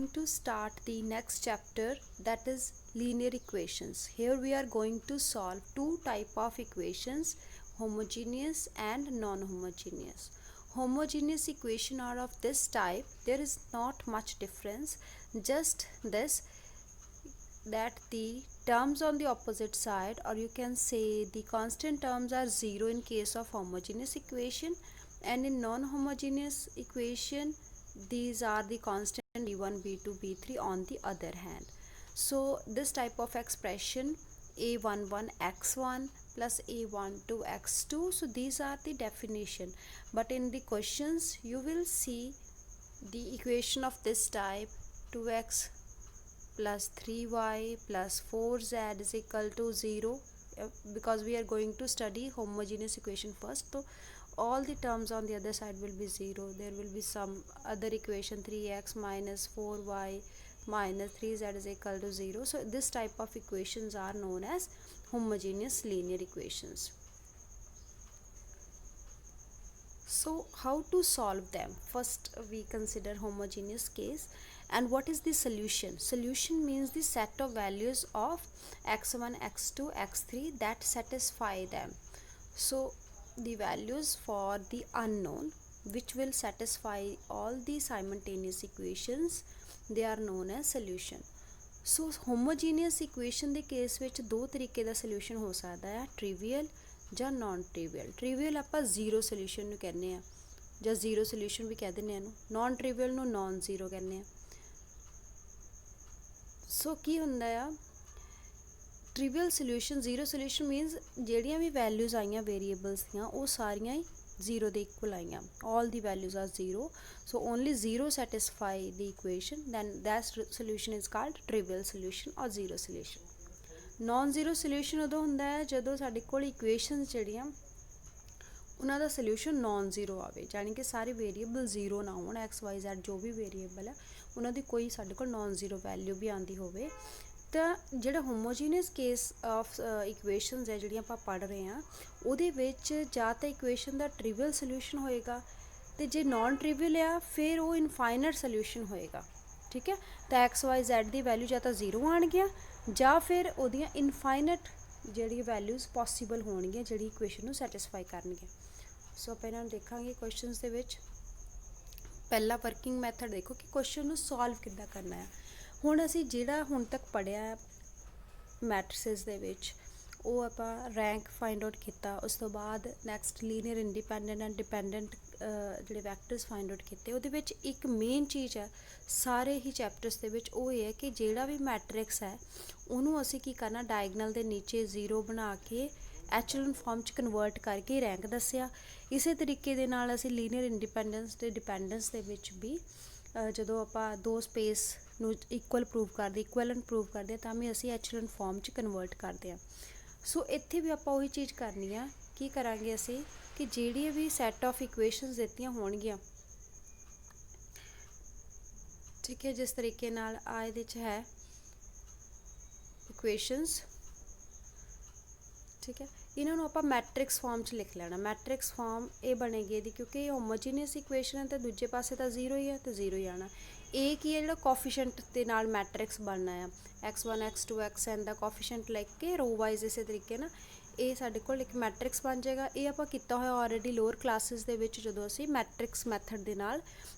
going to start the next chapter, that is linear equations. Here we are going to solve two type of equations, homogeneous and non-homogeneous. Homogeneous equation are of this type. There is not much difference, just this, that the terms on the opposite side, or you can say the constant terms, are zero in case of homogeneous equation, and in non-homogeneous equation these are the constant b1 b2 b3 on the other hand. So this type of expression a11 x1 plus a12 x2, so these are the definition, but in the questions you will see the equation of this type 2x plus 3y plus 4z is equal to 0, because we are going to study homogeneous equation first, so all the terms on the other side will be 0. There will be some other equation 3x minus 4y minus 3z is equal to 0. So this type of equations are known as homogeneous linear equations. So how to solve them? First we consider homogeneous case, and what is the solution? Solution means the set of values of x1 x2 x3 that satisfy them. So the values for the unknown which will satisfy all the simultaneous equations, they are known as solution. So homogeneous equation ਦੇ case ਵਿੱਚ ਦੋ ਤਰੀਕੇ ਦਾ solution ਹੋ ਸਕਦਾ ਹੈ, ਟ੍ਰਿਵੀਅਲ ਜਾਂ ਨਾਨ ਟ੍ਰਿਵੀਅਲ. ਟ੍ਰਿਵੀਅਲ ਆਪਾਂ zero solution ਨੂੰ ਕਹਿੰਦੇ ਆ, ਜਾਂ ਜ਼ੀਰੋ ਸੋਲੂਸ਼ਨ ਵੀ ਕਹਿ ਦਿੰਦੇ ਆ ਇਹਨੂੰ. ਨਾਨ ਟ੍ਰਿਵੀਅਲ ਨੂੰ ਨਾਨ ਜ਼ੀਰੋ ਕਹਿੰਦੇ ਆ. ਸੋ ਕੀ ਹੁੰਦਾ ਆ ट्रिवियल सोल्यूशन, जीरो सोल्यूशन मीनस ਜਿਹੜੀਆਂ ਵੀ ਵੈਲਿਊਜ਼ ਆਈਆਂ ਵੇਰੀਏਬਲਸ ਦੀਆਂ ਉਹ ਸਾਰੀਆਂ ਹੀ ਜ਼ੀਰੋ ਦੇ ਇਕੁਅਲ ਆਈਆਂ, all the values are zero, so only zero satisfy the equation, then that solution is called trivial solution or zero solution. non zero solution ਉਦੋਂ ਹੁੰਦਾ ਹੈ ਜਦੋਂ ਸਾਡੇ ਕੋਲ ਇਕੁਏਸ਼ਨਸ ਜਿਹੜੀਆਂ ਉਹਨਾਂ ਦਾ ਸੋਲਿਊਸ਼ਨ ਨੋਨ ਜ਼ੀਰੋ ਆਵੇ, ਯਾਨੀ ਕਿ ਸਾਰੇ ਵੇਰੀਏਬਲ ਜ਼ੀਰੋ ਨਾ ਹੋਣ, ਐਕਸ ਵਾਈ ਜ਼ੈਡ ਜੋ ਵੀ ਵੇਰੀਏਬਲ ਹੈ ਉਹਨਾਂ ਦੀ ਕੋਈ ਸਾਡੇ ਕੋਲ ਨੋਨ ਜ਼ੀਰੋ ਵੈਲਿਊ ਵੀ ਆਉਂਦੀ ਹੋਵੇ. ਤਾਂ ਜਿਹੜਾ ਹੋਮੋਜੀਨੀਅਸ ਕੇਸ ਆਫ ਇਕੁਏਸ਼ਨਸ ਹੈ ਜਿਹੜੀਆਂ ਆਪਾਂ ਪੜ੍ਹ ਰਹੇ ਹਾਂ, ਉਹਦੇ ਵਿੱਚ ਜਾਂ ਤਾਂ ਇਕੁਏਸ਼ਨ ਦਾ ਟ੍ਰਿਵੀਅਲ ਸੋਲਿਊਸ਼ਨ ਹੋਏਗਾ, ਅਤੇ ਜੇ ਨੋਨ ਟ੍ਰਿਵੀਅਲ ਆ ਫਿਰ ਉਹ ਇਨਫਾਈਨਟ ਸੋਲਿਊਸ਼ਨ ਹੋਏਗਾ. ਠੀਕ ਹੈ, ਤਾਂ ਐਕਸ ਵਾਈ ਜ਼ੈਡ ਦੀ ਵੈਲਿਊ ਜਾਂ ਤਾਂ ਜ਼ੀਰੋ ਆਉਣਗੀਆਂ ਜਾਂ ਫਿਰ ਉਹਦੀਆਂ ਇਨਫਾਈਨਟ ਜਿਹੜੀ ਵੈਲਿਊਜ਼ ਪੋਸੀਬਲ ਹੋਣਗੀਆਂ ਜਿਹੜੀ ਇਕੁਏਸ਼ਨ ਨੂੰ ਸੈਟਿਸਫਾਈ ਕਰਨਗੀਆਂ. ਸੋ ਆਪਾਂ ਇਹਨਾਂ ਨੂੰ ਦੇਖਾਂਗੇ ਕੁਐਸਚਨਸ ਦੇ ਵਿੱਚ. ਪਹਿਲਾ ਵਰਕਿੰਗ ਮੈਥਡ ਦੇਖੋ ਕਿ ਕੁਐਸਚਨ ਨੂੰ ਸੋਲਵ ਕਿੱਦਾਂ ਕਰਨਾ ਹੈ. ਹੁਣ ਅਸੀਂ ਜਿਹੜਾ ਹੁਣ ਤੱਕ ਪੜ੍ਹਿਆ ਮੈਟ੍ਰਿਸਿਸ ਦੇ ਵਿੱਚ ਉਹ ਆਪਾਂ ਰੈਂਕ ਫਾਈਂਡ ਆਊਟ ਕੀਤਾ, ਉਸ ਤੋਂ ਬਾਅਦ next linear independent and dependent ਜਿਹੜੇ ਵੈਕਟਰਸ ਫਾਈਂਡ ਆਊਟ ਕੀਤੇ. ਉਹਦੇ ਵਿੱਚ ਇੱਕ ਮੇਨ ਚੀਜ਼ ਹੈ ਸਾਰੇ ਹੀ ਚੈਪਟਰਸ ਦੇ ਵਿੱਚ, ਉਹ ਇਹ ਹੈ ਕਿ ਜਿਹੜਾ ਵੀ ਮੈਟ੍ਰਿਕਸ ਹੈ ਉਹਨੂੰ ਅਸੀਂ ਕੀ ਕਰਨਾ, ਡਾਇਗਨਲ ਦੇ ਨੀਚੇ ਜ਼ੀਰੋ ਬਣਾ ਕੇ ਐਚਲਨ ਫਾਰਮ 'ਚ ਕਨਵਰਟ ਕਰਕੇ ਰੈਂਕ ਦੱਸਿਆ. ਇਸੇ ਤਰੀਕੇ ਦੇ ਨਾਲ ਅਸੀਂ ਲੀਨੀਅਰ ਇੰਡੀਪੈਂਡੈਂਸ ਅਤੇ ਡਿਪੈਂਡੈਂਸ ਦੇ ਵਿੱਚ ਵੀ ਜਦੋਂ ਆਪਾਂ ਦੋ ਸਪੇਸ ਨੂੰ ਇਕੁਅਲ ਪ੍ਰੂਵ ਕਰਦੇ, ਇਕੁਅਲੈਂਟ ਪ੍ਰੂਵ ਕਰਦੇ ਤਾਂ ਵੀ ਅਸੀਂ ਐਚਲਨ ਫਾਰਮ 'ਚ ਕਨਵਰਟ ਕਰਦੇ ਹਾਂ. ਸੋ ਇੱਥੇ ਵੀ ਆਪਾਂ ਉਹੀ ਚੀਜ਼ ਕਰਨੀ ਆ. ਕੀ ਕਰਾਂਗੇ ਅਸੀਂ ਕਿ ਜਿਹੜੀਆਂ ਵੀ ਸੈੱਟ ਆਫ ਇਕੁਏਸ਼ਨਸ ਦਿੱਤੀਆਂ ਹੋਣਗੀਆਂ, ਠੀਕ ਹੈ, ਜਿਸ ਤਰੀਕੇ ਨਾਲ ਆ ਇਹਦੇ 'ਚ ਹੈ ਇਕੁਏਸ਼ਨਸ, ਠੀਕ ਹੈ, ਇਹਨਾਂ ਨੂੰ ਆਪਾਂ ਮੈਟ੍ਰਿਕਸ ਫਾਰਮ 'ਚ ਲਿਖ ਲੈਣਾ. ਮੈਟ੍ਰਿਕਸ ਫਾਰਮ ਇਹ ਬਣੇਗੀ ਇਹਦੀ, ਕਿਉਂਕਿ ਇਹ ਹੋਮੋਜੀਨੀਅਸ ਇਕੁਏਸ਼ਨ ਹੈ ਤਾਂ ਦੂਜੇ ਪਾਸੇ ਤਾਂ ਜ਼ੀਰੋ ਹੀ ਹੈ ਅਤੇ ਜ਼ੀਰੋ ਹੀ ਆਉਣਾ. ਇਹ ਕੀ ਹੈ, ਜਿਹੜਾ ਕੋਫੀਸ਼ੀਐਂਟ ਦੇ ਨਾਲ ਮੈਟ੍ਰਿਕਸ ਬਣਨਾ ਆ, x1 x2 xn ਦਾ ਕੋਫੀਸ਼ੀਐਂਟ ਲਿਖ ਕੇ ਰੋ ਵਾਈਜ਼ ਇਸੇ ਤਰੀਕੇ ਨਾਲ ਇਹ ਸਾਡੇ ਕੋਲ ਇੱਕ ਮੈਟ੍ਰਿਕਸ ਬਣ ਜਾਏਗਾ. ਇਹ ਆਪਾਂ ਕੀਤਾ ਹੋਇਆ ਆਲਰੇਡੀ ਲੋਅਰ ਕਲਾਸਿਸ ਦੇ ਵਿੱਚ, ਜਦੋਂ ਅਸੀਂ ਮੈਟ੍ਰਿਕਸ ਮੈਥਡ ਦੇ ਨਾਲ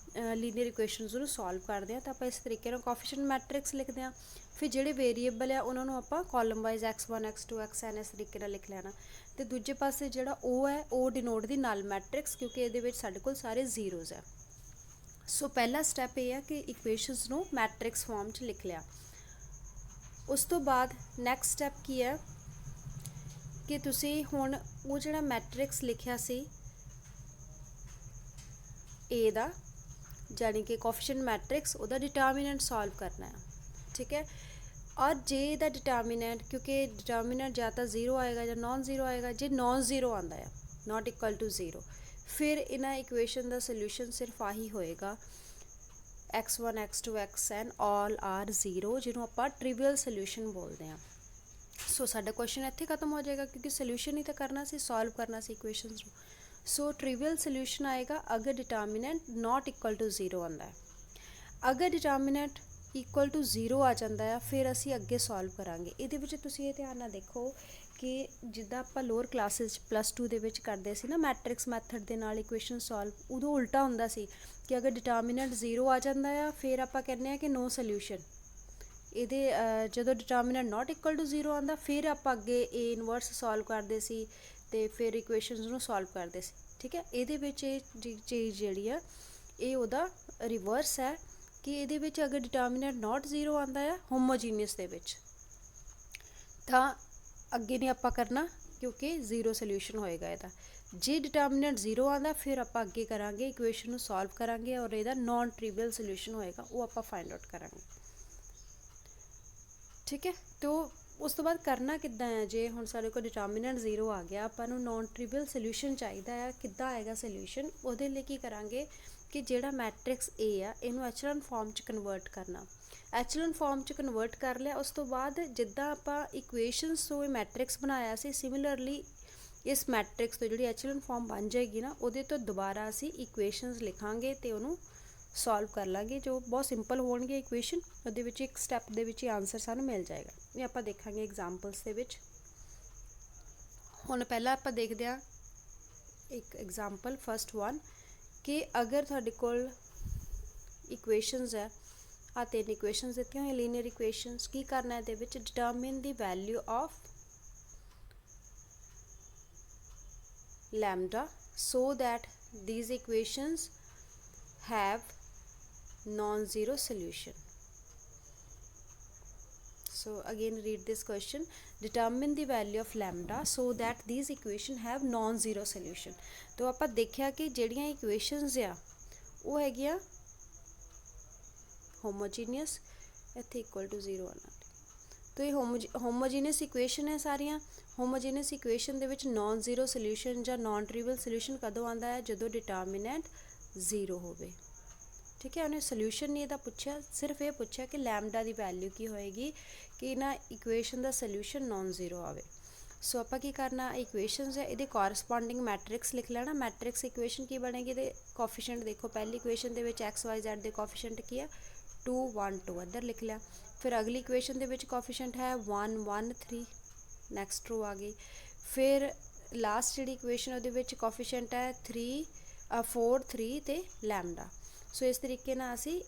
ਲੀਨੀਅਰ ਇਕੁਏਸ਼ਨਸ ਨੂੰ ਸੋਲਵ ਕਰਦੇ ਹਾਂ ਤਾਂ ਆਪਾਂ ਇਸ ਤਰੀਕੇ ਨਾਲ ਕੋਫੀਸ਼ੀਐਂਟ ਮੈਟ੍ਰਿਕਸ ਲਿਖਦੇ ਹਾਂ. ਫਿਰ ਜਿਹੜੇ ਵੇਰੀਏਬਲ ਆ ਉਹਨਾਂ ਨੂੰ ਆਪਾਂ column wise x1 x2 xn ਇਸ ਤਰੀਕੇ ਨਾਲ ਲਿਖ ਲੈਣਾ. ਅਤੇ ਦੂਜੇ ਪਾਸੇ ਜਿਹੜਾ ਉਹ ਹੈ ਉਹ ਡਿਨੋਟ ਦੀ ਨਲ ਮੈਟ੍ਰਿਕਸ, ਕਿਉਂਕਿ ਇਹਦੇ ਵਿੱਚ ਸਾਡੇ ਕੋਲ ਸਾਰੇ ਜ਼ੀਰੋਜ਼ ਹੈ. ਸੋ ਪਹਿਲਾ ਸਟੈਪ ਇਹ ਹੈ ਕਿ ਇਕੁਏਸ਼ਨਸ ਨੂੰ ਮੈਟ੍ਰਿਕਸ ਫਾਰਮ 'ਚ ਲਿਖ ਲਿਆ. ਉਸ ਤੋਂ ਬਾਅਦ ਨੈਕਸਟ ਸਟੈਪ ਕੀ ਹੈ ਕਿ ਤੁਸੀਂ ਹੁਣ ਉਹ ਜਿਹੜਾ ਮੈਟ੍ਰਿਕਸ ਲਿਖਿਆ ਸੀ ਏ ਦਾ, ਯਾਨੀ ਕਿ ਕੋਫੀਸ਼ੀਐਂਟ ਮੈਟ੍ਰਿਕਸ, ਉਹਦਾ ਡਿਟਰਮੀਨੈਂਟ ਸੋਲਵ ਕਰਨਾ ਹੈ. ਠੀਕ ਹੈ, ਔਰ ਜੇ ਇਹਦਾ ਡਿਟਰਮੀਨੈਂਟ, ਕਿਉਂਕਿ ਡਿਟਰਮੀਨੈਂਟ ਜਾਂ ਤਾਂ ਜ਼ੀਰੋ ਆਏਗਾ ਜਾਂ ਨੋਨ ਜ਼ੀਰੋ ਆਏਗਾ. ਜੇ ਨੋਨ ਜ਼ੀਰੋ ਆਉਂਦਾ ਆ, ਨੋਟ ਇਕੁਅਲ ਟੂ ਜ਼ੀਰੋ, ਫਿਰ ਇਹਨਾਂ ਇਕੁਏਸ਼ਨ ਦਾ ਸੋਲਿਊਸ਼ਨ ਸਿਰਫ ਆਹੀ ਹੋਏਗਾ x1 x2 xn all are zero, ਜਿਹਨੂੰ ਆਪਾਂ ਟ੍ਰਿਵੀਅਲ ਸੋਲਿਊਸ਼ਨ ਬੋਲਦੇ ਹਾਂ. ਸੋ ਸਾਡਾ ਕੁਐਸਚਨ ਇੱਥੇ ਖਤਮ ਹੋ ਜਾਏਗਾ, ਕਿਉਂਕਿ ਸੋਲਿਊਸ਼ਨ ਹੀ ਤਾਂ ਕਰਨਾ ਸੀ, ਸੋਲਵ ਕਰਨਾ ਸੀ ਇਕੁਏਸ਼ਨਸ ਨੂੰ. ਸੋ ਟ੍ਰਿਵੀਅਲ ਸੋਲਿਊਸ਼ਨ ਆਏਗਾ ਅਗਰ ਡਿਟਰਮੀਨੈਂਟ ਨੋਟ ਇਕੁਅਲ ਟੂ ਜ਼ੀਰੋ ਆਉਂਦਾ ਹੈ. ਅਗਰ ਡਿਟਰਮੀਨੈਂਟ ਇਕੁਅਲ ਟੂ 0 ਆ ਜਾਂਦਾ ਆ, ਫਿਰ ਅਸੀਂ ਅੱਗੇ ਸੋਲਵ ਕਰਾਂਗੇ। ਇਹਦੇ ਵਿੱਚ ਤੁਸੀਂ ਇਹ ਧਿਆਨ ਨਾਲ ਦੇਖੋ ਕਿ ਜਿੱਦਾਂ ਆਪਾਂ ਲੋਅਰ ਕਲਾਸਿਸ +2 ਦੇ ਵਿੱਚ ਕਰਦੇ ਸੀ ਨਾ ਮੈਟ੍ਰਿਕਸ ਮੈਥਡ ਦੇ ਨਾਲ ਇਕੁਏਸ਼ਨ ਸੋਲਵ, ਉਦੋਂ ਉਲਟਾ ਹੁੰਦਾ ਸੀ ਕਿ ਅਗਰ ਡਿਟਰਮੀਨੈਂਟ 0 ਆ ਜਾਂਦਾ ਆ ਫਿਰ ਆਪਾਂ ਕਹਿੰਦੇ ਹਾਂ ਕਿ ਨੋ ਸੋਲਿਊਸ਼ਨ। ਇਹਦੇ ਜਦੋਂ ਡਿਟਰਮੀਨੈਂਟ ਨਾਟ ਇਕੁਅਲ ਟੂ 0 ਆਉਂਦਾ ਫਿਰ ਆਪਾਂ ਅੱਗੇ ਏ ਇਨਵਰਸ ਸੋਲਵ ਕਰਦੇ ਸੀ ਅਤੇ ਫਿਰ ਇਕੁਏਸ਼ਨਸ ਨੂੰ ਸੋਲਵ ਕਰਦੇ ਸੀ। ਠੀਕ ਹੈ, ਇਹਦੇ ਵਿੱਚ ਇਹ ਚੀਜ਼ ਜਿਹੜੀ ਆ ਇਹ ਉਹਦਾ ਰਿਵਰਸ ਹੈ ਕਿ ਇਹਦੇ ਵਿੱਚ ਅਗਰ ਡਿਟਰਮੀਨੈਂਟ ਨਾਟ 0 ਆਉਂਦਾ ਆ ਹੋਮੋਜੀਨੀਅਸ ਦੇ ਵਿੱਚ, ਤਾਂ ਅੱਗੇ ਨਹੀਂ ਆਪਾਂ ਕਰਨਾ ਕਿਉਂਕਿ 0 ਸੋਲਿਊਸ਼ਨ ਹੋਏਗਾ ਇਹਦਾ। ਜੇ ਡਿਟਰਮੀਨੈਂਟ 0 ਆਉਂਦਾ ਫਿਰ ਆਪਾਂ ਅੱਗੇ ਕਰਾਂਗੇ, ਇਕੁਏਸ਼ਨ ਨੂੰ ਸੋਲਵ ਕਰਾਂਗੇ ਔਰ ਇਹਦਾ ਨੋਨ ਟ੍ਰਿਵੀਅਲ ਸੋਲਿਊਸ਼ਨ ਹੋਏਗਾ, ਉਹ ਆਪਾਂ ਫਾਈਂਡ ਆਊਟ ਕਰਾਂਗੇ। ਠੀਕ ਹੈ, ਤੋ ਉਸ ਤੋਂ ਬਾਅਦ ਕਰਨਾ ਕਿੱਦਾਂ ਹੈ? ਜੇ ਹੁਣ ਸਾਡੇ ਕੋਲ ਡਿਟਰਮੀਨੈਂਟ 0 ਆ ਗਿਆ, ਆਪਾਂ ਨੂੰ ਨੋਨ ਟ੍ਰਿਵੀਅਲ ਸੋਲਿਊਸ਼ਨ ਚਾਹੀਦਾ ਹੈ, ਕਿੱਦਾਂ ਆਏਗਾ ਸੋਲਿਊਸ਼ਨ? ਉਹਦੇ ਲਈ ਕੀ ਕਰਾਂਗੇ ਕਿ ਜਿਹੜਾ ਮੈਟ੍ਰਿਕਸ A ਆ ਇਹਨੂੰ ਐਚਲਨ ਫਾਰਮ 'ਚ ਕਨਵਰਟ ਕਰਨਾ। ਐਚਲਨ ਫਾਰਮ 'ਚ ਕਨਵਰਟ ਕਰ ਲਿਆ, ਉਸ ਤੋਂ ਬਾਅਦ ਜਿੱਦਾਂ ਆਪਾਂ ਇਕੁਏਸ਼ਨਸ ਤੋਂ ਇਹ ਮੈਟ੍ਰਿਕਸ ਬਣਾਇਆ ਸੀ, ਸਿਮਿਲਰਲੀ ਇਸ ਮੈਟ੍ਰਿਕਸ ਤੋਂ ਜਿਹੜੀ ਐਚਲਨ ਫਾਰਮ ਬਣ ਜਾਏਗੀ ਨਾ, ਉਹਦੇ ਤੋਂ ਦੁਬਾਰਾ ਅਸੀਂ ਇਕੁਏਸ਼ਨਸ ਲਿਖਾਂਗੇ ਅਤੇ ਉਹਨੂੰ ਸੋਲਵ ਕਰ ਲਾਂਗੇ, ਜੋ ਬਹੁਤ ਸਿੰਪਲ ਹੋਣਗੇ ਇਕੁਏਸ਼ਨ। ਉਹਦੇ ਵਿੱਚ ਇੱਕ ਸਟੈਪ ਦੇ ਵਿੱਚ ਹੀ ਆਨਸਰ ਸਾਨੂੰ ਮਿਲ ਜਾਏਗਾ। ਇਹ ਆਪਾਂ ਦੇਖਾਂਗੇ ਐਗਜ਼ਾਮਪਲਸ ਦੇ ਵਿੱਚ। ਹੁਣ ਪਹਿਲਾਂ ਆਪਾਂ ਦੇਖਦੇ ਹਾਂ ਇੱਕ ਐਗਜ਼ਾਮਪਲ ਫਸਟ ਵਨ ਕਿ ਅਗਰ ਤੁਹਾਡੇ ਕੋਲ ਇਕੁਏਸ਼ਨਸ ਹੈ, ਆ 3 ਇਕੁਏਸ਼ਨਸ ਦਿੱਤੀਆਂ ਹੋਈਆਂ ਲੀਨੀਅਰ ਇਕੁਏਸ਼ਨਸ, ਕੀ ਕਰਨਾ ਇਹਦੇ ਵਿੱਚ? Determine the value of lambda so that these equations have non-zero solution. So again read this question, determine the value of lambda so that these equation have non-zero solution. तो ਆਪਾਂ ਦੇਖਿਆ ਕਿ ਜਿਹੜੀਆਂ equations ਆ ਉਹ ਹੈਗੀਆਂ homogeneous, ਇੱਥੇ equal to 0 ਆਉਣਾ। तो ये homogeneous equation है ਸਾਰੀਆਂ। ਹੋਮੋਜੀਨੀਅਸ ਇਕੁਏਸ਼ਨ ਦੇ ਵਿੱਚ ਨੋਨ ਜ਼ੀਰੋ ਸੋਲਿਊਸ਼ਨ ਜਾਂ ਨੋਨ ਟ੍ਰਿਵੀਅਲ ਸੋਲਿਊਸ਼ਨ ਕਦੋਂ ਆਉਂਦਾ ਹੈ? ਜਦੋਂ ਡਿਟਰਮੀਨੈਂਟ 0 ਹੋਵੇ। ਠੀਕ ਹੈ, ਉਹਨੇ ਸੋਲਿਊਸ਼ਨ ਨਹੀਂ ਇਹਦਾ ਪੁੱਛਿਆ, ਸਿਰਫ ਇਹ ਪੁੱਛਿਆ ਕਿ ਲੈਮਡਾ ਦੀ ਵੈਲਿਊ ਕੀ ਹੋਏਗੀ ਕਿ ਨਾ ਇਕੁਏਸ਼ਨ ਦਾ ਸੋਲਿਊਸ਼ਨ ਨੋਨ ਜ਼ੀਰੋ ਆਵੇ। ਸੋ ਆਪਾਂ ਕੀ ਕਰਨਾ, ਇਕੁਏਸ਼ਨਸ ਹੈ ਇਹਦੇ ਕੋਰਸਪੋਂਡਿੰਗ ਮੈਟ੍ਰਿਕਸ ਲਿਖ ਲੈਣਾ। ਮੈਟ੍ਰਿਕਸ ਇਕੁਏਸ਼ਨ ਕੀ ਬਣੇਗੀ? ਇਹਦੇ ਕੋਫੀਸ਼ੀਐਂਟ ਦੇਖੋ, ਪਹਿਲੀ ਇਕੁਏਸ਼ਨ ਦੇ ਵਿੱਚ XYZ ਦੇ ਕੋਫੀਸ਼ੀਐਂਟ ਕੀ ਆ? 2 1 2, ਇੱਧਰ ਲਿਖ ਲਿਆ। ਫਿਰ ਅਗਲੀ ਇਕੁਏਸ਼ਨ ਦੇ ਵਿੱਚ ਕੋਫੀਸ਼ੀਐਂਟ ਹੈ 1 1 3, ਨੈਕਸਟ रो ਆ ਗਈ। ਫਿਰ ਲਾਸਟ ਜਿਹੜੀ ਇਕੁਏਸ਼ਨ ਉਹਦੇ ਵਿੱਚ ਕੋਫੀਸ਼ੀਐਂਟ ਹੈ 4 3 ਅਤੇ ਲੈਮਡਾ। ਸੋ ਇਸ ਤਰੀਕੇ ਨਾਲ ਅਸੀਂ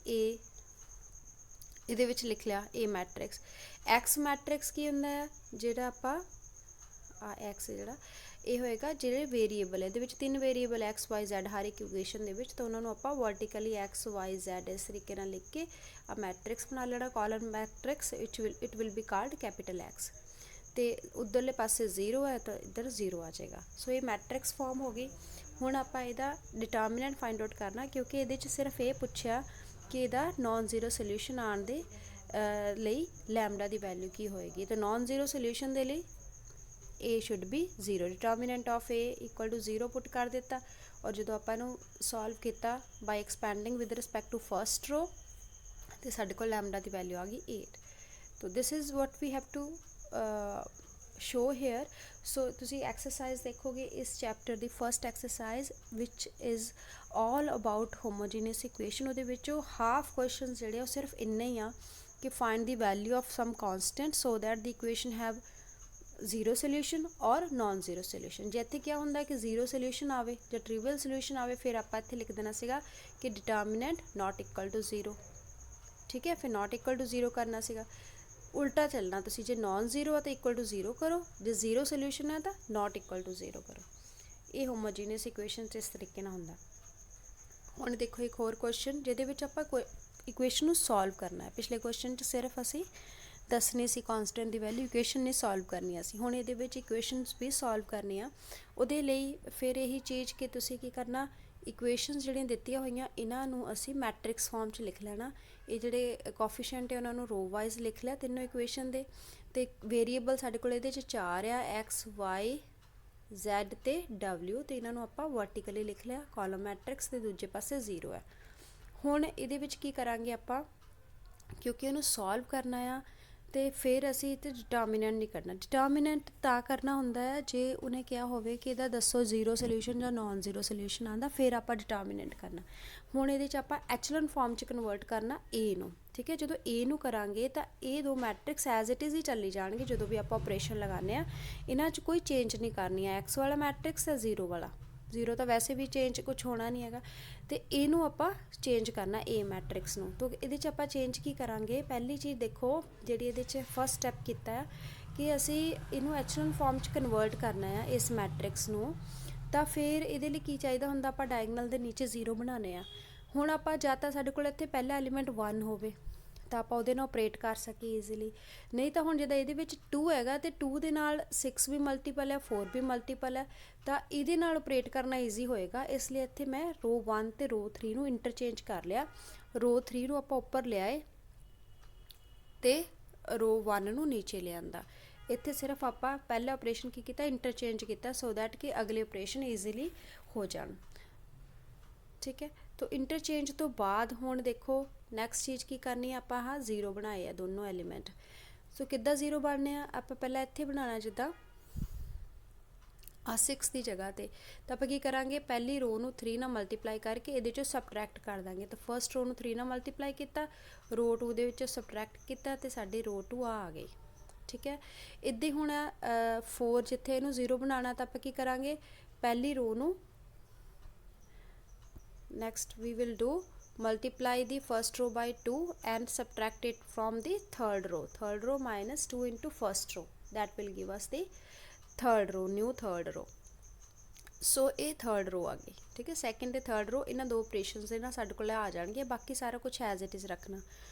ਇਹਦੇ ਵਿੱਚ ਲਿਖ ਲਿਆ A ਮੈਟ੍ਰਿਕਸ। X ਮੈਟ੍ਰਿਕਸ ਕੀ ਹੁੰਦਾ ਹੈ? ਜਿਹੜਾ ਆਪਾਂ X ਜਿਹੜਾ ਇਹ ਹੋਏਗਾ ਜਿਹੜੇ ਵੇਰੀਏਬਲ ਹੈ, ਇਹਦੇ ਵਿੱਚ 3 ਵੇਰੀਏਬਲ X Y Z ਹਰ ਇੱਕ ਇਕੁਏਸ਼ਨ ਦੇ ਵਿੱਚ, ਤਾਂ ਉਹਨਾਂ ਨੂੰ ਆਪਾਂ ਵਰਟੀਕਲੀ X Y Z ਇਸ ਤਰੀਕੇ ਨਾਲ ਲਿਖ ਕੇ ਆ ਮੈਟ੍ਰਿਕਸ ਬਣਾ ਲੈਣਾ, column matrix. It will be called capital X। ਅਤੇ ਉੱਧਰਲੇ ਪਾਸੇ 0 ਹੈ ਤਾਂ ਇੱਧਰ 0 ਆ ਜਾਏਗਾ। ਸੋ ਇਹ ਮੈਟ੍ਰਿਕਸ ਫਾਰਮ ਹੋ ਗਈ। ਹੁਣ ਆਪਾਂ ਇਹਦਾ ਡਿਟਰਮੀਨੈਂਟ ਫਾਈਂਡ ਆਊਟ ਕਰਨਾ, ਕਿਉਂਕਿ ਇਹਦੇ 'ਚ ਸਿਰਫ ਇਹ ਪੁੱਛਿਆ ਕਿ ਇਹਦਾ ਨੋਨ ਜ਼ੀਰੋ ਸੋਲਿਊਸ਼ਨ ਆਉਣ ਦੇ ਲਈ ਲੈਮਡਾ ਦੀ ਵੈਲਿਊ ਕੀ ਹੋਏਗੀ। ਤਾਂ ਨੋਨ ਜ਼ੀਰੋ ਸੋਲਿਊਸ਼ਨ ਦੇ ਲਈ A should be 0, determinant of A equal to 0 put ਕਰ ਦਿੱਤਾ। ਔਰ ਜਦੋਂ ਆਪਾਂ ਇਹਨੂੰ ਸੋਲਵ ਕੀਤਾ by expanding with respect to first row, ਅਤੇ ਸਾਡੇ ਕੋਲ ਲੈਮਡਾ ਦੀ ਵੈਲਿਊ ਆ ਗਈ 8। ਤੋ this is what we have to show here. So ਤੁਸੀਂ exercise ਦੇਖੋਗੇ ਇਸ ਚੈਪਟਰ ਦੀ ਫਸਟ ਐਕਸਰਸਾਈਜ਼ ਵਿਚ is all about homogeneous equation। ਉਹਦੇ ਵਿੱਚੋਂ ਹਾਫ ਕੁਐਸਚਨ ਜਿਹੜੇ ਉਹ ਸਿਰਫ ਇੰਨੇ ਹੀ ਆ ਕਿ find the value of some constant so that the equation have zero solution ਔਰ ਨੋਨ ਜ਼ੀਰੋ ਸੋਲਿਊਸ਼ਨ। ਜੇ ਇੱਥੇ ਕਿਆ ਹੁੰਦਾ ਕਿ ਜ਼ੀਰੋ ਸੋਲਿਊਸ਼ਨ ਆਵੇ ਜਾਂ ਟ੍ਰਿਵੀਅਲ ਸੋਲਿਊਸ਼ਨ ਆਵੇ, ਫਿਰ ਆਪਾਂ ਇੱਥੇ ਲਿਖ ਦੇਣਾ ਸੀਗਾ ਕਿ ਡਿਟਰਮੀਨੈਂਟ ਨਾਟ ਇਕੁਅਲ ਟੂ 0। ਠੀਕ ਹੈ, ਫਿਰ ਨਾਟ ਇਕੁਅਲ ਟੂ 0 ਕਰਨਾ ਸੀਗਾ। ਉਲਟਾ ਚੱਲਣਾ ਤੁਸੀਂ, ਜੇ ਨੋਨ ਜ਼ੀਰੋ ਹੈ ਤਾਂ ਇਕੁਅਲ ਟੂ 0 ਕਰੋ, ਜੇ ਜ਼ੀਰੋ ਸੋਲਿਊਸ਼ਨ ਹੈ ਤਾਂ ਨਾਟ ਇਕੁਅਲ ਟੂ 0 ਕਰੋ। ਇਹ ਹੋਮੋਜੀਨੀਅਸ ਇਕੁਏਸ਼ਨ 'ਚ ਇਸ ਤਰੀਕੇ ਨਾਲ ਹੁੰਦਾ। ਹੁਣ ਦੇਖੋ ਇੱਕ ਹੋਰ ਕੁਐਸਚਨ ਜਿਹਦੇ ਵਿੱਚ ਆਪਾਂ ਇਕੁਏਸ਼ਨ ਨੂੰ ਸੋਲਵ ਕਰਨਾ ਹੈ। ਪਿਛਲੇ ਕੁਐਸਚਨ 'ਚ ਸਿਰਫ ਅਸੀਂ ਦੱਸਣੀ ਸੀ ਕੌਂਸਟੈਂਟ ਦੀ ਵੈਲਿਊ, ਇਕੁਏਸ਼ਨ ਨਹੀਂ ਸੋਲਵ ਕਰਨੀ ਅਸੀਂ। ਹੁਣ ਇਹਦੇ ਵਿੱਚ ਇਕੁਏਸ਼ਨਸ ਵੀ ਸੋਲਵ ਕਰਨੀ ਆ। ਉਹਦੇ ਲਈ ਫਿਰ ਇਹੀ ਚੀਜ਼ ਕਿ ਤੁਸੀਂ ਕੀ ਕਰਨਾ, ਇਕੁਏਸ਼ਨਸ ਜਿਹੜੀਆਂ ਦਿੱਤੀਆਂ ਹੋਈਆਂ ਇਹਨਾਂ ਨੂੰ ਅਸੀਂ ਮੈਟ੍ਰਿਕਸ ਫਾਰਮ 'ਚ ਲਿਖ ਲੈਣਾ। ਇਹ ਜਿਹੜੇ ਕੋਫੀਸ਼ੀਐਂਟ ਹੈ ਉਹਨਾਂ ਨੂੰ ਰੋ ਵਾਈਜ਼ ਲਿਖ ਲਿਆ ਤਿੰਨੋਂ ਇਕੁਏਸ਼ਨ ਦੇ। ਅਤੇ ਵੇਰੀਏਬਲ ਸਾਡੇ ਕੋਲ ਇਹਦੇ 'ਚ 4 ਆ, X Y Z ਅਤੇ W, ਅਤੇ ਇਹਨਾਂ ਨੂੰ ਆਪਾਂ ਵਰਟੀਕਲੀ ਲਿਖ ਲਿਆ ਕਾਲਮ ਮੈਟ੍ਰਿਕਸ, ਦੇ ਦੂਜੇ ਪਾਸੇ 0 ਹੈ। ਹੁਣ ਇਹਦੇ ਵਿੱਚ ਕੀ ਕਰਾਂਗੇ ਆਪਾਂ, ਕਿਉਂਕਿ ਇਹਨੂੰ ਸੋਲਵ ਕਰਨਾ ਆ ਤੇ ਫਿਰ ਅਸੀਂ ਇਹ 'ਤੇ ਡਿਟਰਮੀਨੈਂਟ ਨਹੀਂ ਕਰਨਾ। ਡਿਟਰਮੀਨੈਂਟ ਤਾਂ ਕਰਨਾ ਹੁੰਦਾ ਹੈ ਜੇ ਉਹਨੇ ਕਿਹਾ ਹੋਵੇ ਕਿ ਇਹਦਾ ਦੱਸੋ ਜ਼ੀਰੋ ਸੋਲਿਊਸ਼ਨ ਜਾਂ ਨੋਨ ਜ਼ੀਰੋ ਸੋਲਿਊਸ਼ਨ ਆਉਂਦਾ, ਫਿਰ ਆਪਾਂ ਡਿਟਰਮੀਨੈਂਟ ਕਰਨਾ। ਹੁਣ ਇਹਦੇ 'ਚ ਆਪਾਂ ਐਚਲਨ ਫਾਰਮ 'ਚ ਕਨਵਰਟ ਕਰਨਾ ਏ ਨੂੰ, ਠੀਕ ਹੈ। ਜਦੋਂ ਏ ਨੂੰ ਕਰਾਂਗੇ ਤਾਂ ਇਹ ਦੋ ਮੈਟ੍ਰਿਕਸ ਐਜ਼ ਇਟ ਇਜ਼ ਹੀ ਚੱਲੀ ਜਾਣਗੇ। ਜਦੋਂ ਵੀ ਆਪਾਂ ਆਪਰੇਸ਼ਨ ਲਗਾਉਂਦੇ ਹਾਂ ਇਹਨਾਂ 'ਚ ਕੋਈ ਚੇਂਜ ਨਹੀਂ ਕਰਨੀ ਹੈ, ਐਕਸ ਵਾਲਾ ਮੈਟ੍ਰਿਕਸ ਹੈ ਜ਼ੀਰੋ ਵਾਲਾ, ਜ਼ੀਰੋ ਤਾਂ ਵੈਸੇ ਵੀ ਚੇਂਜ ਕੁਛ ਹੋਣਾ ਨਹੀਂ ਹੈਗਾ। ਅਤੇ ਇਹਨੂੰ ਆਪਾਂ ਚੇਂਜ ਕਰਨਾ ਏ ਮੈਟ੍ਰਿਕਸ ਨੂੰ। ਤਾਂ ਇਹਦੇ 'ਚ ਆਪਾਂ ਚੇਂਜ ਕੀ ਕਰਾਂਗੇ, ਪਹਿਲੀ ਚੀਜ਼ ਦੇਖੋ ਜਿਹੜੀ ਇਹਦੇ 'ਚ ਫਸਟ ਸਟੈਪ ਕੀਤਾ ਹੈ ਕਿ ਅਸੀਂ ਇਹਨੂੰ ਐਚਲਨ ਫਾਰਮ 'ਚ ਕਨਵਰਟ ਕਰਨਾ ਹੈ ਇਸ ਮੈਟ੍ਰਿਕਸ ਨੂੰ। ਤਾਂ ਫਿਰ ਇਹਦੇ ਲਈ ਕੀ ਚਾਹੀਦਾ ਹੁੰਦਾ, ਆਪਾਂ ਡਾਇਗਨਲ ਦੇ ਨੀਚੇ ਜ਼ੀਰੋ ਬਣਾਉਣੇ ਆ। ਹੁਣ ਆਪਾਂ ਜਾਂ ਤਾਂ ਸਾਡੇ ਕੋਲ ਇੱਥੇ ਪਹਿਲਾ ਐਲੀਮੈਂਟ 1 ਹੋਵੇ ਤਾਂ ਆਪਾਂ ਉਹਦੇ ਨਾਲ ਆਪਰੇਟ ਕਰ ਸਕੀਏ ਈਜ਼ੀਲੀ, ਨਹੀਂ ਤਾਂ ਹੁਣ ਜਦੋਂ ਇਹਦੇ ਵਿੱਚ 2 ਹੈਗਾ ਅਤੇ 2 ਦੇ ਨਾਲ 6 ਵੀ ਮਲਟੀਪਲ ਹੈ, 4 ਵੀ ਮਲਟੀਪਲ ਹੈ, ਤਾਂ ਇਹਦੇ ਨਾਲ ਆਪਰੇਟ ਕਰਨਾ ਈਜ਼ੀ ਹੋਏਗਾ। ਇਸ ਲਈ ਇੱਥੇ ਮੈਂ ਰੋ 1 ਅਤੇ ਰੋ 3 ਨੂੰ ਇੰਟਰਚੇਂਜ ਕਰ ਲਿਆ। ਰੋ 3 ਨੂੰ ਆਪਾਂ ਉੱਪਰ ਲਿਆਏ ਅਤੇ ਰੋ 1 ਨੂੰ ਨੀਚੇ ਲਿਆਂਦਾ। ਇੱਥੇ ਸਿਰਫ ਆਪਾਂ ਪਹਿਲਾ ਆਪਰੇਸ਼ਨ ਕੀ ਕੀਤਾ, ਇੰਟਰਚੇਂਜ ਕੀਤਾ, ਸੋ ਦੈਟ ਕਿ ਅਗਲੇ ਆਪਰੇਸ਼ਨ ਈਜ਼ੀਲੀ ਹੋ ਜਾਣ, ਠੀਕ ਹੈ। ਤੋ ਇੰਟਰਚੇਂਜ ਤੋਂ ਬਾਅਦ ਹੁਣ ਦੇਖੋ ਨੈਕਸਟ ਚੀਜ਼ ਕੀ ਕਰਨੀ ਹੈ, ਆਪਾਂ ਆਹ ਜ਼ੀਰੋ ਬਣਾਏ ਆ ਦੋਨੋਂ ਐਲੀਮੈਂਟ। ਸੋ ਕਿੱਦਾਂ ਜ਼ੀਰੋ ਬਣਨੇ ਆ, ਆਪਾਂ ਪਹਿਲਾਂ ਇੱਥੇ ਬਣਾਉਣਾ ਜਿੱਦਾਂ ਆ 6 ਦੀ ਜਗ੍ਹਾ 'ਤੇ। ਤਾਂ ਆਪਾਂ ਕੀ ਕਰਾਂਗੇ, ਪਹਿਲੀ ਰੋ ਨੂੰ 3 ਨਾਲ ਮਲਟੀਪਲਾਈ ਕਰਕੇ ਇਹਦੇ 'ਚੋਂ ਸਬਟਰੈਕਟ ਕਰ ਦਾਂਗੇ। ਤਾਂ ਫਸਟ ਰੋ ਨੂੰ 3 ਨਾਲ ਮਲਟੀਪਲਾਈ ਕੀਤਾ, ਰੋ 2 ਦੇ ਵਿੱਚੋਂ ਸਬਟਰੈਕਟ ਕੀਤਾ ਅਤੇ ਸਾਡੀ ਰੋ 2 ਆ ਗਈ, ਠੀਕ ਹੈ। ਇੱਦਾਂ ਹੁਣ 4 ਜਿੱਥੇ ਇਹਨੂੰ ਜ਼ੀਰੋ ਬਣਾਉਣਾ ਤਾਂ ਆਪਾਂ ਕੀ ਕਰਾਂਗੇ, ਪਹਿਲੀ ਰੋ ਨੂੰ next we will do multiply the first row by 2 and subtract it from the third row minus 2 into first row, that will give us the third row, new third row। ਸੋ ਇਹ third ਰੋ ਆ ਗਈ, ਠੀਕ ਹੈ। Second ਅਤੇ third ਰੋ ਇਹਨਾਂ ਦੋ ਆਪਰੇਸ਼ਨਸ ਦੇ ਨਾਲ ਸਾਡੇ ਕੋਲ ਆ ਜਾਣਗੇ, ਬਾਕੀ ਸਾਰਾ ਕੁਛ ਐਜ਼ ਇਟ ਇਜ਼ ਰੱਖਣਾ।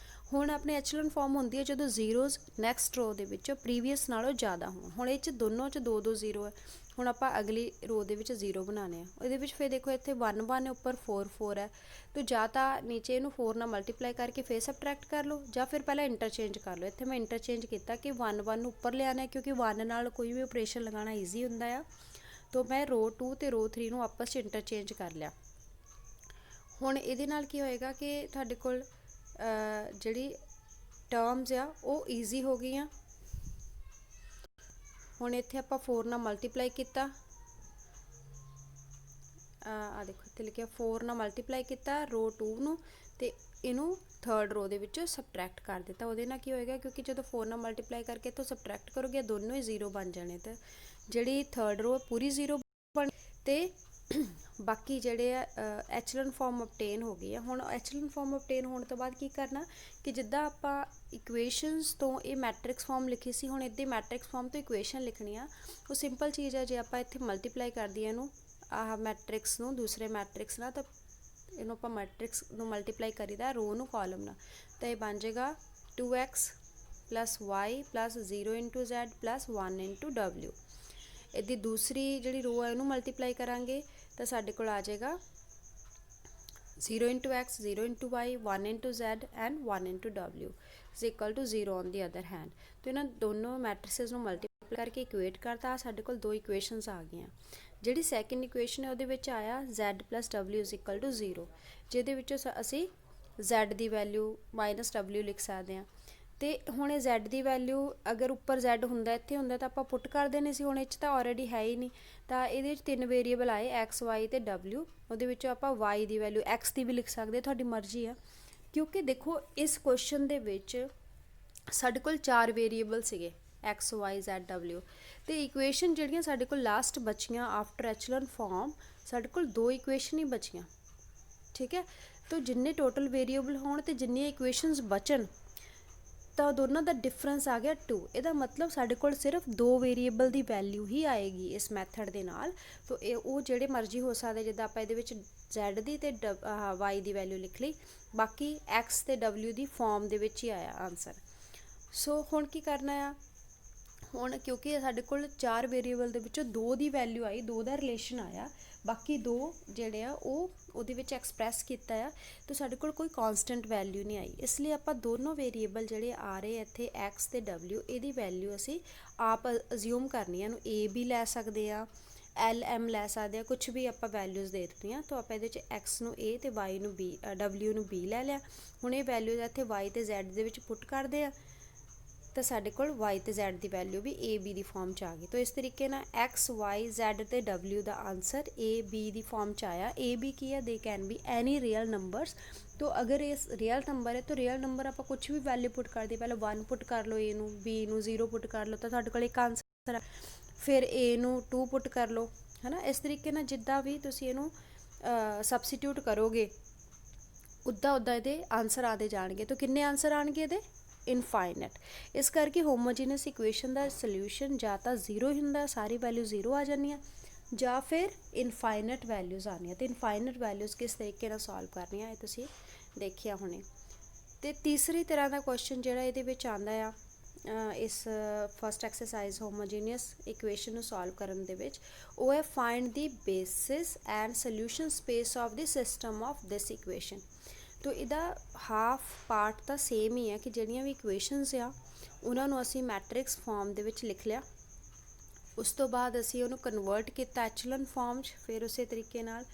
ਹੁਣ ਆਪਣੇ ਐਚਲਨ ਫਾਰਮ ਹੁੰਦੀ ਹੈ ਜਦੋਂ ਜ਼ੀਰੋਜ਼ ਨੈਕਸਟ ਰੋ ਦੇ ਵਿੱਚ ਪ੍ਰੀਵੀਅਸ ਨਾਲੋਂ ਜ਼ਿਆਦਾ ਹੋਣ। ਹੁਣ ਇਹ 'ਚ ਦੋਨੋਂ 'ਚ 2 ਜ਼ੀਰੋ ਹੈ। ਹੁਣ ਆਪਾਂ ਅਗਲੀ ਰੋ ਦੇ ਵਿੱਚ ਜ਼ੀਰੋ ਬਣਾਉਣੇ ਆ। ਇਹਦੇ ਵਿੱਚ ਫਿਰ ਦੇਖੋ ਇੱਥੇ 1 1 ਹੈ, ਉੱਪਰ 4 4 ਹੈ। ਤਾਂ ਜਾਂ ਤਾਂ ਨੀਚੇ ਇਹਨੂੰ 4 ਨਾਲ ਮਲਟੀਪਲਾਈ ਕਰਕੇ ਫਿਰ ਸਬਟਰੈਕਟ ਕਰ ਲਓ, ਜਾਂ ਫਿਰ ਪਹਿਲਾਂ ਇੰਟਰਚੇਂਜ ਕਰ ਲਓ। ਇੱਥੇ ਮੈਂ ਇੰਟਰਚੇਂਜ ਕੀਤਾ ਕਿ 1 1 ਨੂੰ ਉੱਪਰ ਲਿਆਉਣਾ, ਕਿਉਂਕਿ 1 ਨਾਲ ਕੋਈ ਵੀ ਆਪਰੇਸ਼ਨ ਲਗਾਉਣਾ ਈਜ਼ੀ ਹੁੰਦਾ ਆ। ਤਾਂ ਮੈਂ ਰੋ 2 ਅਤੇ ਰੋ 3 ਨੂੰ ਆਪਸ 'ਚ ਇੰਟਰਚੇਂਜ ਕਰ ਲਿਆ। ਹੁਣ ਇਹਦੇ ਨਾਲ ਕੀ ਹੋਏਗਾ ਕਿ ਤੁਹਾਡੇ ਕੋਲ ਜਿਹੜੀ ਟਰਮਸ ਆ ਉਹ ਈਜ਼ੀ ਹੋ ਗਈਆਂ। ਹੁਣ ਇੱਥੇ ਆਪਾਂ 4 ਨਾਲ ਮਲਟੀਪਲਾਈ ਕੀਤਾ, ਆ ਦੇਖੋ ਇੱਥੇ ਲਿਖਿਆ 4 ਨਾਲ ਮਲਟੀਪਲਾਈ ਕੀਤਾ ਰੋ 2 ਨੂੰ, ਅਤੇ ਇਹਨੂੰ ਥਰਡ ਰੋ ਦੇ ਵਿੱਚੋਂ ਸਬਟਰੈਕਟ ਕਰ ਦਿੱਤਾ। ਉਹਦੇ ਨਾਲ ਕੀ ਹੋਏਗਾ, ਕਿਉਂਕਿ ਜਦੋਂ 4 ਨਾਲ ਮਲਟੀਪਲਾਈ ਕਰਕੇ ਇੱਥੋਂ ਸਬਟਰੈਕਟ ਕਰੋਗੇ ਦੋਨੋਂ ਹੀ ਜ਼ੀਰੋ ਬਣ ਜਾਣੇ, ਤਾਂ ਜਿਹੜੀ ਥਰਡ ਰੋ ਪੂਰੀ ਜ਼ੀਰੋ ਬਣ, ਅਤੇ ਬਾਕੀ ਜਿਹੜੇ ਆ ਐਚਲਨ ਫਾਰਮ ਅਬਟੇਨ ਹੋ ਗਈ ਆ। ਹੁਣ ਐਚਲਨ ਫਾਰਮ ਅਬਟੇਨ ਹੋਣ ਤੋਂ ਬਾਅਦ ਕੀ ਕਰਨਾ ਕਿ ਜਿੱਦਾਂ ਆਪਾਂ ਇਕੁਏਸ਼ਨਸ ਤੋਂ ਇਹ ਮੈਟ੍ਰਿਕਸ ਫਾਰਮ ਲਿਖੀ ਸੀ, ਹੁਣ ਇੱਦਾਂ ਮੈਟ੍ਰਿਕਸ ਫਾਰਮ ਤੋਂ ਇਕੁਏਸ਼ਨ ਲਿਖਣੀ ਆ। ਉਹ ਸਿੰਪਲ ਚੀਜ਼ ਹੈ, ਜੇ ਆਪਾਂ ਇੱਥੇ ਮਲਟੀਪਲਾਈ ਕਰਦੀ ਹਾਂ ਇਹਨੂੰ ਆਹ ਮੈਟ੍ਰਿਕਸ ਨੂੰ ਦੂਸਰੇ ਮੈਟ੍ਰਿਕਸ ਨਾਲ, ਤਾਂ ਇਹਨੂੰ ਆਪਾਂ ਮੈਟ੍ਰਿਕਸ ਨੂੰ ਮਲਟੀਪਲਾਈ ਕਰੀਦਾ ਰੋ ਨੂੰ ਕਾਲਮ ਨਾਲ, ਤਾਂ ਇਹ ਬਣ ਜਾਏਗਾ 2x + y + 0 × z + 1 × w। ਇਹਦੀ ਦੂਸਰੀ ਜਿਹੜੀ ਰੋ ਹੈ ਉਹਨੂੰ ਮਲਟੀਪਲਾਈ ਕਰਾਂਗੇ ਤਾਂ ਸਾਡੇ ਕੋਲ ਆ ਜਾਏਗਾ 0 × x 0 × y 1 × z and 1 × w is equal to 0 on the other hand। तो ਇਹਨਾਂ ਦੋਨੋਂ ਮੈਟ੍ਰਿਸਿਸ ਨੂੰ ਮਲਟੀਪਲਾਈ ਕਰਕੇ ਇਕੁਏਟ ਕਰਤਾ, ਸਾਡੇ ਕੋਲ ਦੋ ਇਕੁਏਸ਼ਨਸ ਆ ਗਈਆਂ। ਜਿਹੜੀ ਸੈਕਿੰਡ ਇਕੁਏਸ਼ਨ ਹੈ ਉਹਦੇ ਵਿੱਚ ਆਇਆ z + w is equal to 0, ਜਿਹਦੇ ਵਿੱਚੋਂ ਅਸੀਂ z ਦੀ ਵੈਲਿਊ -w ਲਿਖ ਸਕਦੇ ਹਾਂ। ਅਤੇ ਹੁਣ ਇਹ z ਦੀ ਵੈਲਿਊ ਅਗਰ ਉੱਪਰ z ਹੁੰਦਾ ਇੱਥੇ ਹੁੰਦਾ ਤਾਂ ਆਪਾਂ ਪੁੱਟ ਕਰ ਦੇਣੀ ਸੀ, ਹੁਣ ਇਹ 'ਚ ਤਾਂ ਆਲਰੇਡੀ ਹੈ ਹੀ ਨਹੀਂ। ਤਾਂ ਇਹਦੇ ਵਿੱਚ 3 ਵੇਰੀਏਬਲ ਆਏ x y ਅਤੇ w, ਉਹਦੇ ਵਿੱਚੋਂ ਆਪਾਂ y ਦੀ ਵੈਲਿਊ x ਦੀ ਵੀ ਲਿਖ ਸਕਦੇ, ਤੁਹਾਡੀ ਮਰਜ਼ੀ ਆ। ਕਿਉਂਕਿ ਦੇਖੋ ਇਸ ਕੁਐਸਚਨ ਦੇ ਵਿੱਚ ਸਾਡੇ ਕੋਲ 4 ਵੇਰੀਏਬਲ ਸੀਗੇ x y z w, ਅਤੇ ਇਕੁਏਸ਼ਨ ਜਿਹੜੀਆਂ ਸਾਡੇ ਕੋਲ ਲਾਸਟ ਬਚੀਆਂ ਆਫਟਰ ਐਚਲਨ ਫਾਰਮ, ਸਾਡੇ ਕੋਲ 2 ਇਕੁਏਸ਼ਨ ਹੀ ਬਚੀਆਂ, ਠੀਕ ਹੈ। ਤਾਂ ਜਿੰਨੇ ਟੋਟਲ ਵੇਰੀਏਬਲ ਹੋਣ ਅਤੇ ਜਿੰਨੀਆਂ ਇਕੁਏਸ਼ਨਸ ਬਚਣ ਤਾਂ ਦੋਨਾਂ ਦਾ ਡਿਫਰੈਂਸ ਆ ਗਿਆ 2। ਇਹਦਾ ਮਤਲਬ ਸਾਡੇ ਕੋਲ ਸਿਰਫ 2 ਵੇਰੀਏਬਲ ਦੀ ਵੈਲਿਊ ਹੀ ਆਏਗੀ ਇਸ ਮੈਥਡ ਦੇ ਨਾਲ। ਤਾਂ ਇਹ ਉਹ ਜਿਹੜੇ ਮਰਜ਼ੀ ਹੋ ਸਕਦੇ, ਜਿੱਦਾਂ ਆਪਾਂ ਇਹਦੇ ਵਿੱਚ z ਦੀ ਅਤੇ y ਦੀ ਵੈਲਿਊ ਲਿਖ ਲਈ, ਬਾਕੀ x ਅਤੇ w ਦੀ ਫਾਰਮ ਦੇ ਵਿੱਚ ਹੀ ਆਇਆ ਆਨਸਰ। ਸੋ ਹੁਣ ਕੀ ਕਰਨਾ ਆ, ਹੁਣ ਕਿਉਂਕਿ ਸਾਡੇ ਕੋਲ 4 ਵੇਰੀਏਬਲ ਦੇ ਵਿੱਚੋਂ 2 ਦੀ ਵੈਲਿਊ ਆਈ, 2 ਦਾ ਰਿਲੇਸ਼ਨ ਆਇਆ, ਬਾਕੀ 2 ਜਿਹੜੇ ਆ ਉਹ ਉਹਦੇ ਵਿੱਚ ਐਕਸਪ੍ਰੈਸ ਕੀਤਾ ਆ, ਤਾਂ ਸਾਡੇ ਕੋਲ ਕੋਈ ਕਾਂਸਟੈਂਟ ਵੈਲਿਊ ਨਹੀਂ ਆਈ। ਇਸ ਲਈ ਆਪਾਂ ਦੋਨੋਂ ਵੇਰੀਏਬਲ ਜਿਹੜੇ ਆ ਰਹੇ ਇੱਥੇ x ਅਤੇ w, ਇਹਦੀ ਵੈਲਿਊ ਅਸੀਂ ਆਪ ਅਜ਼ਿਊਮ ਕਰਨੀ ਹੈ। ਇਹਨੂੰ a ਵੀ ਲੈ ਸਕਦੇ ਆ, l m ਲੈ ਸਕਦੇ ਆ, ਕੁਛ ਵੀ ਆਪਾਂ ਵੈਲਿਊਜ਼ ਦੇ ਦਿੱਤੀਆਂ। ਤਾਂ ਆਪਾਂ ਇਹਦੇ 'ਚ x ਨੂੰ a ਅਤੇ y ਨੂੰ w ਨੂੰ b ਲੈ ਲਿਆ। ਹੁਣ ਇਹ ਵੈਲਿਊਜ਼ ਇੱਥੇ y ਅਤੇ z ਦੇ ਵਿੱਚ ਪੁੱਟ ਕਰਦੇ ਆ, ਤਾਂ ਸਾਡੇ ਕੋਲ y ਤੇ z the value we a b the farm 'ਚ ਆ ਗਈ। ਤਾਂ ਇਸ ਤਰੀਕੇ ਨਾਲ x y z ਤੇ w the answer a b the farm 'ਚ ਆਇਆ। a b ਕੀ ਹੈ, they can be any real numbers. तो अगर ये रियल नंबर है तो रियल नंबर आप कुछ भी वैल्यू पुट कर दी, पहले 1 पुट कर लो, ए नू बी नू 0 पुट कर लो, तो साढ़े कोल एक आंसर है। फिर ए नू 2 पुट कर लो, है ना। इस तरीके नाल जिद्दां भी तुसीं इहनूं सबस्टिट्यूट करोगे उद्दां उद्दां इहदे आंसर आते जाणगे। तो किन्ने आंसर आणगे इहदे? इनफाइनट। इस करके होमोजीनस इक्वेशन का सल्यूशन जां तां 0 हुंदा, सारी वैल्यू 0 आ जांदियां, ਜਾਂ फिर इनफाइनट वैल्यूज़ आनियां। तो इनफाइनट वैल्यूज़ किस तरीके नाल सॉल्व करनियां ये तुसीं देखिया हुणे। तो तीसरी तरह का क्वेश्चन जिहड़ा इहदे विच आंदा आ इस फस्ट एक्सरसाइज होमोजीनियस इक्वेशन नूं सॉल्व करन दे विच, वो है find the basis and solution space of the system of this equation. तो इहदा हाफ पार्ट तो सेम ही है कि जिहड़ियां भी इक्वेशनस आ उन्हां नूं असीं मैट्रिक्स फॉर्म दे विच लिख लिया, उस तो बाद असी उन्होंने कन्वर्ट किया एचलन फॉर्म 'ਚ। फिर उस तरीके नाल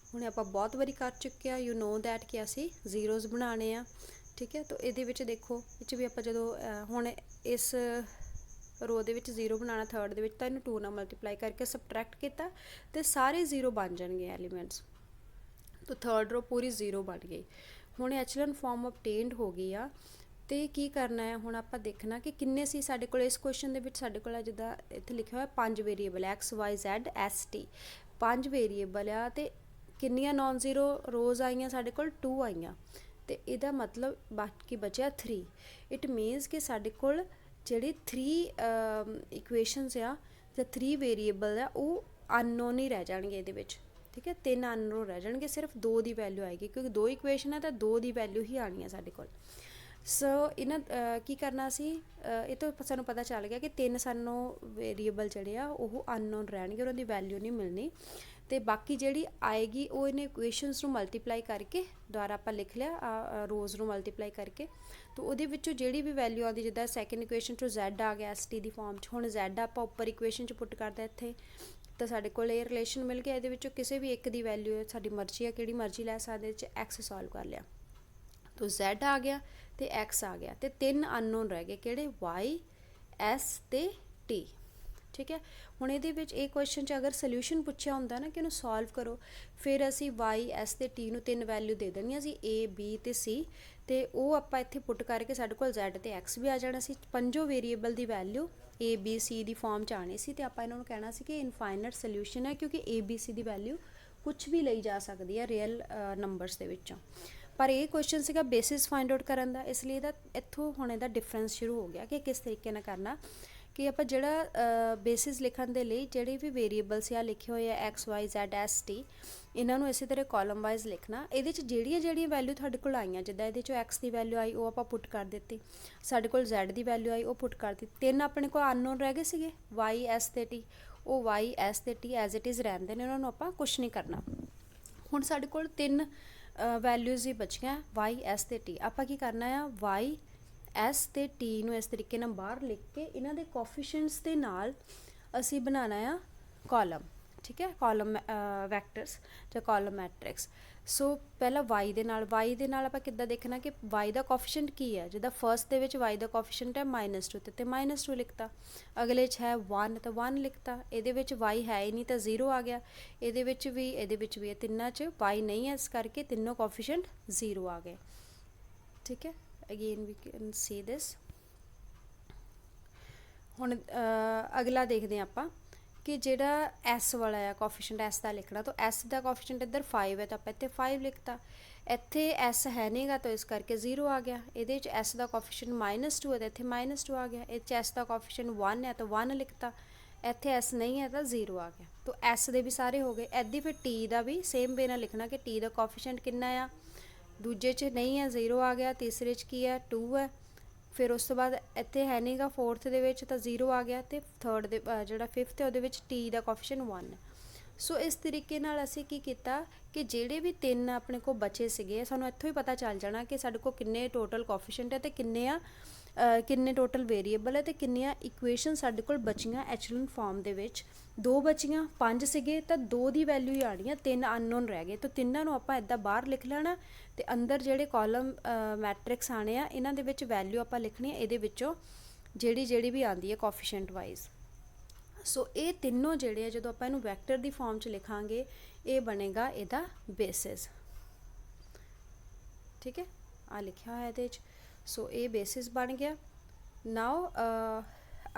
हुणे आपां बहुत बारी कर चुके हैं, यू नो दैट कि असी जीरोज़ बनाने आ, ठीक है। तो ये देखो ये भी आप जो हुण इस रो दे विच 0 बनाना, थर्ड दे विच तां इहनूं 2 नाल मल्टीप्लाई करके सबट्रैक्ट किया तो सारे 0 बन जाएंगे एलीमेंट्स। तो थर्ड रो पूरी 0 बन गई। हुण एचलन फॉर्म ऑबटेन्ड हो गई आ। तो की करना है हुण आपां देखना कि किन्ने सी साडे कोल इस क्वेश्चन दे विच साडे कोल जिद्दां इत्थे लिखिया होया 5 variable X Y Z S T, 5 variable आ। तो किन्नियां नॉन ज़ीरो रोज़ आईयां साडे कोल 2 आईयां। तो इहदा मतलब बाकी बचिया 3। इट मीनस कि साडे कोल जिहड़ी 3 इक्वेशनस आ ते 3 वेरीएबल आ वो अननोन ही रह जाणगे इहदे विच, ठीक है। 3 अननोन रह जाणगे, सिर्फ 2 की वैल्यू आएगी क्योंकि 2 इक्वेशन है तो 2 की वैल्यू ही आनी है साडे कोल। सो इन्हां की करना सी, ये तो सानूं पता चल गया कि 3 सानूं वेरीएबल जिहड़े आ वो अननोन रहणगे, उन्हां दी वैल्यू नहीं मिलनी। तो बाकी जिहड़ी आएगी वो इन्हें इक्वेशनस नूं मल्टीप्लाई करके दुबारा आपां लिख लिया रोज़ नूं मल्टीप्लाई करके। तो उहदे विचों जिहड़ी भी वैल्यू आती, जिद्दां सैकेंड इक्वेशन टू Z आ गया एस टी दी फॉर्म 'ਚ, हुण Z आपां उपर इक्वेशन 'ਚ पुट करदा इत्थे, तो साडे कोल ये रिलेशन मिल गया। इहदे विचों किसी भी एक दी वैल्यू साडी मर्जी है, किहड़ी मर्जी लै सकदे, एक्स सॉल्व कर लिया तो Z आ गया तो एक्स आ गया। तो 3 अननोन रह गए किहड़े, वाई एस ते टी, ठीक है। हुण इहदे विच ये क्वेश्चन च अगर सल्यूशन पुछया हुंदा ना कि इहनूं सॉल्व करो, फिर असी वाई एस ते टी नूं 3 value they देणियां C, A B ते सी, तो वो आपां इत्थे पुट करके साडे कोल Z ते एक्स भी आ जाना सी। पंजों वेरीएबल की वैल्यू ए बी सी की फॉर्म 'ਚ आनी सी। तो आपां इन्हां नूं कहना सी कि इनफाइनट सल्यूशन है क्योंकि ए बी सी की वैल्यू कुछ भी लई जा सकती है रियल नंबरस दे विचों। पर यह क्वेश्चन सीगा बेसिस फाइंड आउट करन दा, इसलिए इहदा इत्थों हुण इहदा डिफरेंस शुरू हो गया कि किस तरीके नाल करना कि आपां जिहड़ा बेसिस लिखण दे लई जिहड़े भी वेरीएबल्स आ लिखे हुए हैं X Y Z S T, इन्हां नूं इसी तरह कॉलम वाइज लिखना। इहदे च जिहड़ियां वैल्यू तुहाडे कोल आईयां, जिद्दां इहदे चों एक्स की वैल्यू आई वो आपां पुट कर दित्ती, साडे कोल जैड की वैल्यू आई वो पुट कर दी। 3 अपने कोल अननोन रह गए सीगे, वाई एस ते टी, वो वाई एस ते टी एज इट इज़ रहिंदे ने, उन्हां नूं आपां कुछ नहीं करना। हुण साडे कोल 3 वैल्यूज़ ही बचियां वाई एस ते टी। आपां की करना है, वाई एस ते टी नूं इस तरीके नाल बाहर लिख के इन्हां दे कोफिशिएंट्स दे नाल असीं बनाना है कॉलम, ठीक है, कॉलम वैक्टर्स जां कॉलम मैट्रिक्स। सो पहला वाई दे नाल आपां किद्दां देखना कि वाई दा कोफिशिएंट की है, जिद्दां फर्स्ट दे विच वाई दा कोफिशिएंट है -2 ते -2 लिखता, अगले च है 1 तो 1 लिखता, इहदे विच वाई है ही नहीं तो 0 आ गया, इहदे विच भी ये तिन्नां च वाई नहीं है, इस करके तीनों कोफिशिएंट 0 आ गए, ठीक है। Again we can see this. हुण अगला देखते हैं आपां कि जिहड़ा एस वाला है कोफिशिएंट एस का लिखना, तो एस का कोफिशिएंट इधर 5 है तो आप इत्थे 5 लिखता, इत्थे एस है नहीं गा तो इस करके 0 आ गया। इहदे च एस का कोफिशिएंट -2 है तो इत्थे -2 आ गया। इस एस का कोफिशिएंट 1 है तो 1 लिखता, इत्थे एस नहीं है तो 0 आ गया। तो एस दे भी सारे हो गए। इद्दां फिर टी का भी सेम वे नाल लिखना कि टी का कोफिशिएंट कितना आ, दूजे च नहीं है 0 आ गया, तीसरे च की है 2 है, फिर उस तो बाद इत्थे है नहीं गा फोर्थ दे विच तो 0 आ गया, तो थर्ड दे जिहड़ा फिफ्थ है उहदे विच टी का कोफिशिएंट 1 है। सो इस तरीके नाल असीं की कीता कि जिहड़े भी 3 अपने को बचे सीगे, सानूं इत्थों ही पता चल जाना कि साडे कोल किन्ने टोटल कोफिशिएंट है, तो किन्ने टोटल वेरीएबल है, तो किन्नियां इक्वेशन साडे कोल बचियां एचलन फॉर्म दे विच। 2 बचियां, 5 सीगे तो 2 की वैल्यू ही आनी है, 3 अननोन रह गए, तो तिन्नां नूं आपां इदां बाहर लिख लेना, तो अंदर जिहड़े कॉलम मैट्रिक्स आने आ इन्हां दे विच वैल्यू आपां लिखनी है इहदे विचों ਜਿਹੜੀ ਵੀ ਆਉਂਦੀ ਹੈ ਕੋਫੀਸ਼ੀਐਂਟ ਵਾਈਜ਼। ਸੋ ਇਹ ਤਿੰਨੋਂ ਜਿਹੜੇ ਆ ਜਦੋਂ ਆਪਾਂ ਇਹਨੂੰ ਵੈਕਟਰ ਦੀ ਫਾਰਮ 'ਚ ਲਿਖਾਂਗੇ ਇਹ ਬਣੇਗਾ ਇਹਦਾ ਬੇਸਿਸ। ਠੀਕ ਹੈ, ਆ ਲਿਖਿਆ ਹੋਇਆ ਇਹਦੇ 'ਚ। ਸੋ ਇਹ ਬੇਸਿਸ ਬਣ ਗਿਆ। ਨਾਓ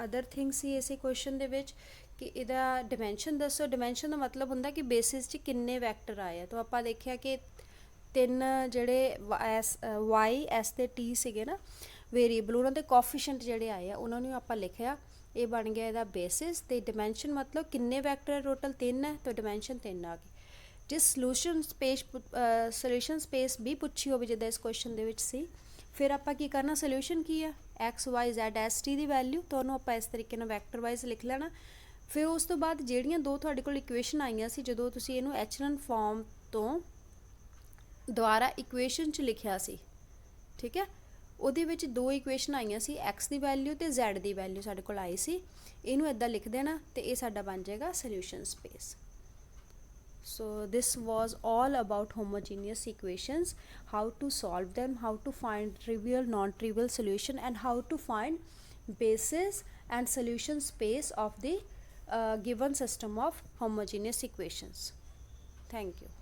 ਅਦਰ ਥਿੰਗ ਸੀ ਇਸੇ ਕੁਐਸਚਨ ਦੇ ਵਿੱਚ ਕਿ ਇਹਦਾ ਡਿਮੈਂਸ਼ਨ ਦੱਸੋ। ਡਿਮੈਂਸ਼ਨ ਦਾ ਮਤਲਬ ਹੁੰਦਾ ਕਿ ਬੇਸਿਸ 'ਚ ਕਿੰਨੇ ਵੈਕਟਰ ਆਏ ਆ। ਤਾਂ ਆਪਾਂ ਦੇਖਿਆ ਕਿ ਤਿੰਨ ਜਿਹੜੇ ਵਾਈ ਐਸ ਤੇ ਟੀ ਸੀਗੇ ਨਾ ਵੇਰੀਏਬਲ, ਉਹਨਾਂ ਦੇ ਕੋਫੀਸ਼ੀਐਂਟ ਜਿਹੜੇ ਆਏ ਆ ਉਹਨਾਂ ਨੂੰ ਆਪਾਂ ਲਿਖਿਆ। ਇਹ ਬਣ ਗਿਆ ਇਹਦਾ ਬੇਸਿਸ। ਤੇ ਡਿਮੈਂਸ਼ਨ ਮਤਲਬ ਕਿੰਨੇ ਵੈਕਟਰ ਟੋਟਲ 3 ਹੈ, ਤਾਂ ਡਿਮੈਂਸ਼ਨ 3 ਆ ਗਈ। ਜੇ ਸੋਲਿਊਸ਼ਨ ਸਪੇਸ ਵੀ ਪੁੱਛੀ ਹੋਵੇ ਜਿੱਦਾਂ ਇਸ ਕੁਐਸਚਨ ਦੇ ਵਿੱਚ ਸੀ, ਫਿਰ ਆਪਾਂ ਕੀ ਕਰਨਾ, ਸੋਲਿਊਸ਼ਨ ਕੀ ਆ X Y Z S T ਦੀ ਵੈਲਿਊ, ਤਾਂ ਉਹਨੂੰ ਆਪਾਂ ਇਸ ਤਰੀਕੇ ਨਾਲ ਵੈਕਟਰ ਵਾਈਜ਼ ਲਿਖ ਲੈਣਾ। ਫਿਰ ਉਸ ਤੋਂ ਬਾਅਦ ਜਿਹੜੀਆਂ ਦੋ ਤੁਹਾਡੇ ਕੋਲ ਇਕੁਏਸ਼ਨ ਆਈਆਂ ਸੀ ਜਦੋਂ ਤੁਸੀਂ ਇਹਨੂੰ ਐਚਲਨ ਫਾਰਮ ਤੋਂ ਦੁਬਾਰਾ ਇਕੁਏਸ਼ਨ 'ਚ ਲਿਖਿਆ ਸੀ, ਠੀਕ ਹੈ, ਉਹਦੇ ਵਿੱਚ ਦੋ ਇਕੁਏਸ਼ਨ ਆਈਆਂ ਸੀ, ਐਕਸ ਦੀ ਵੈਲਿਊ ਤੇ ਜ਼ੈਡ ਦੀ ਵੈਲਿਊ ਸਾਡੇ ਕੋਲ ਆਈ ਸੀ। ਇਹਨੂੰ ਇੱਦਾਂ ਲਿਖ ਦੇਣਾ ਤੇ ਇਹ ਸਾਡਾ ਬਣ ਜਾਏਗਾ solution space. So this was all about homogeneous equations, how to solve them, how to find trivial, non-trivial solution, and how to find basis and solution space of the given system of homogeneous equations. Thank you.